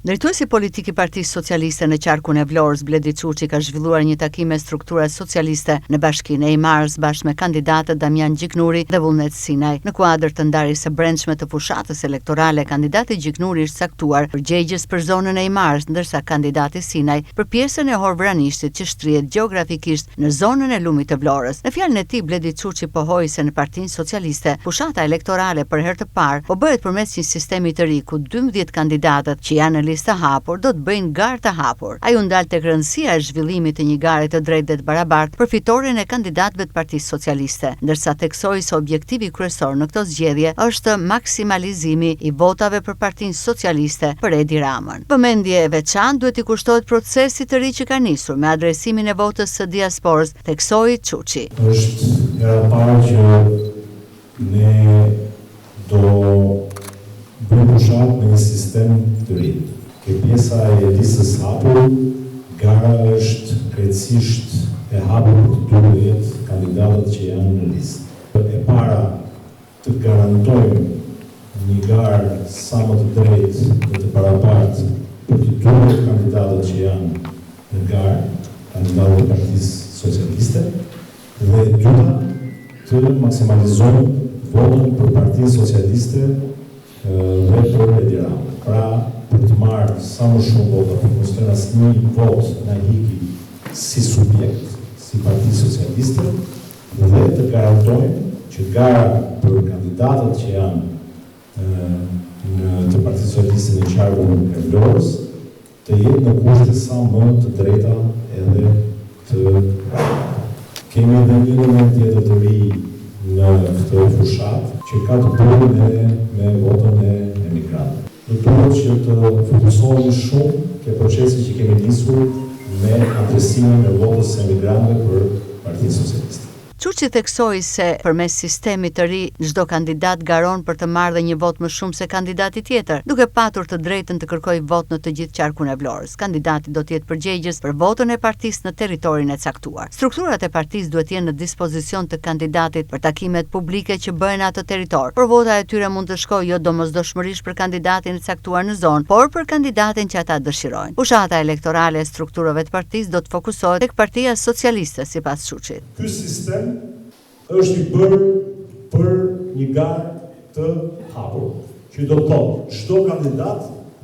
Drejtuesi politik I Partisë Socialiste në qarkun e Vlorës, Bledi Çuçi, ka zhvilluar një takim me strukturat socialiste në bashkinë e Imars bashkë me kandidatët Damian Gjiknuri dhe Vullnet Sinaj. Në kuadër të ndarjes së brendshme të fushatës elektorale, kandidati Gjiknuri është caktuar përgjegjës për zonën e Imars, ndërsa kandidati Sinaj për pjesën e Horvranishtit që shtrihet gjeografikisht në zonën e Lumit të Vlorës. Në fjalën e tij, Bledi Çuçi pohoi se në Partinë Socialiste fushata elektorale për herë të parë po bëhet përmes një sistemi të ri ku 12 kandidatët që janë në listë hapur do të bëjnë garë të hapur. Ai u ndal tek rëndësia e zhvillimit të një gare të drejtë dhe të barabartë për fitoren e kandidatëve të Partisë Socialiste, ndërsa theksoi se objektivi kryesor në këtë zgjedhje është maksimalizimi I votave për Partinë Socialiste për Edi Ramën. Vëmendje e veçantë duhet I kushtohet procesit të ri që ka nisur me adresimin e votës së diasporës, theksoi Çuçi. Është era parë që ne do bëjmë fushat me një sistem të ri. Ke pjesa e listës hapur, gara është krejtësisht e hapur për 12 kandidatët që janë në listë. E para të garantojmë një garë sa më të drejtë dhe të barabartë për të 12 kandidatët që janë në garë, kandidatët e Partisë Socialiste, dhe e dyta të maksimalizojmë votën për Partinë Socialiste dhe për Edi Ramën. Pra, për të marrë sa më shumë vota, për mos të asnjë vot nga hiki si subjekt, si Parti Socialiste, dhe të garantojmë që gara për kandidatët që janë në të Partisë Socialiste në qarkun e Vlorës të jetë në kushte sa më të drejta edhe të kemi edhe një element tjetër të ri në këtë fushat që ka të bëjë me votën e emigrantëve. Në duhet që të fokusohemi shumë ke procesi që kemi nisur me adresimin e votës së emigrantëve për Partinë Socialiste. Çuçi theksoi se përmes sistemit të ri çdo kandidat garon për të marrë dhe një vot më shumë se kandidati tjetër, duke patur të drejtën të kërkojë vot në të gjithë qarkun e Vlorës. Kandidati do të jetë përgjegjës për votën e partisë në territorin e caktuar. Strukturat e partisë duhet jenë në dispozicion të kandidatit për takimet publike që bëhen atë territor. Por vota e tyre mund të shkojë jo domosdoshmërisht për kandidatin e caktuar në zonë, por për kandidatin që ata dëshirojnë. Fushata elektorale e strukturave të partisë do të fokusohet tek Partia Socialiste, sipas Çuçit. Ky sistem është I bërë për një garë të hapur, që do të thotë çdo kandidat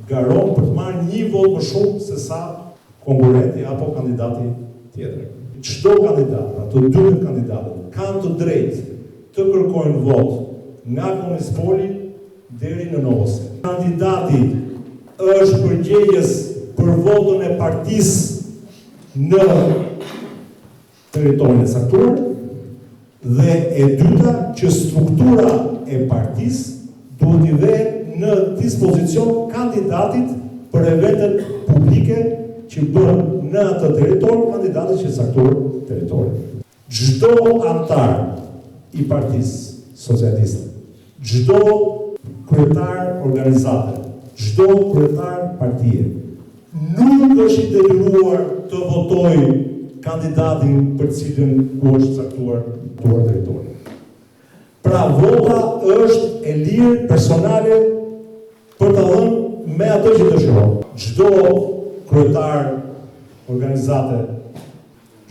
garon për të marrë një vot më shumë se sa konkurrenti apo kandidati tjetër. Çdo kandidat, ato 12 kandidatët kanë të drejtë të kërkojnë vot nga Konispoli deri në Novosel. Kandidati është përgjegjës për votën e partisë në territorin e caktuar. Dhe e dyta që struktura e partisë duhet I vënë në dispozicion kandidatit për eventet publike që bën në atë territor, kandidatët që caktuar territorin. Çdo antar I Partisë Socialiste, çdo kryetar organizate, çdo kryetar partie nuk është I detyruar të votojë kandidatin për cilën ku është caktuar territori. Pra vota është e lirë personale për të dhënë me atë që dëshiron. Çdo kryetar organizate,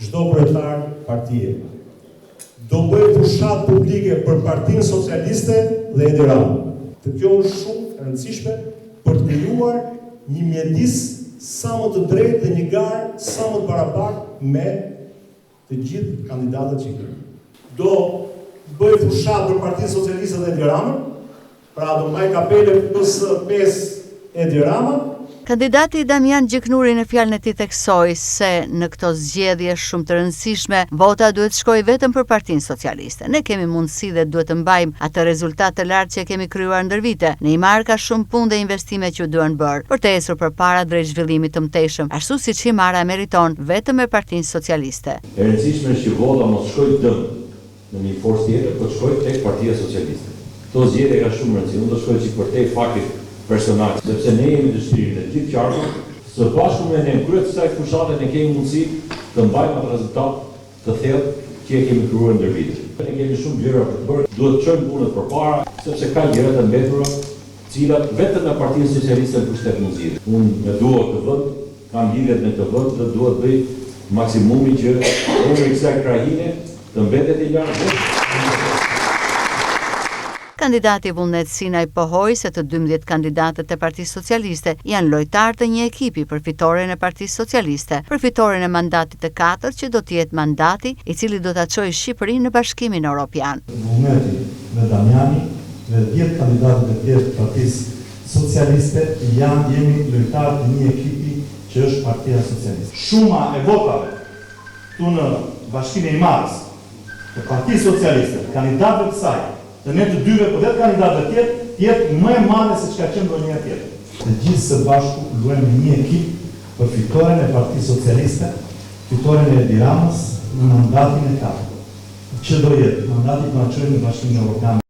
çdo kryetar partie do bëjë fushat publike për Partinë Socialiste dhe Edi Ramën. Kjo është shumë e rëndësishme për të krijuar një mjedis sa më të drejtë dhe një garë sa më të barabartë me të gjithë kandidatët që këtu. Do bëj fushat për Partinë Socialiste dhe Edi Ramën, pra do mbaj kapele plus 5 Edi Rama. Kandidati Damian Gjiknuri në fjalën e tij theksoi se në këto zgjedhje shumë të rëndësishme vota duhet shkojë vetëm për Partinë Socialiste. Ne kemi mundësi dhe duhet të mbajmë atë rezultat të lartë që kemi krijuar ndër vite. Në Imar ka shumë punë dhe investime që duhen bërë për të ecur përpara drejt zhvillimit të mëtejshëm, ashtu siç Imara meriton vetëm me Partinë Socialiste. E rëndësishme është që vota mos shkojë dëm në një forcë tjetër, por të shkojë tek Partia Socialiste. Këto zgjedhje ka shumë rëndësi, unë do shkoj çik për te faktit personal, sepse ne jemi dëshirën e gjithë qarkut, së bashku me ne kryet kësaj fushate ne kemi mundësi të mbajmë atë rezultat të thellë që e kemi krijuar ndër vite. Ne kemi shumë gjëra për të bërë, duhet të çojmë punët përpara, sepse ka gjëra të mbetura, cilat vetëm në Partinë Socialiste në pushtet mund zgjidhet. Unë me duhet të vot, kam lidhjet me të vot dhe duhet bëj maksimumin që emri i kësaj krahine të mbetet i lartë. Kandidati Vullnet Sinaj pohoi se të 12 kandidatët e Partisë Socialiste janë lojtarë të një ekipi për fitoren e Partisë Socialiste, për fitoren e mandatit të 4 që do të jetë mandati i cili do ta çojë Shqipërinë në Bashkimin Evropian. Vullneti me Damjani dhe 10 kandidatët e tjerë të Partisë Socialiste jemi lojtarë të një ekipi që është Partia Socialiste. Shuma e votave tu në Bashkimin e Marës të Partisë Socialiste, kandidatëve të saj, të ne të dyve për 10 kandidatët tjerë, jetë më e madhe se çka qenë ndonjëherë tjetër. Të gjithë së bashku luajmë një ekip për fitoren e Partisë Socialiste, fitoren e Edi Ramës në mandatin e 4. Që do jetë mandati të na çojë në Bashkimin Evropian.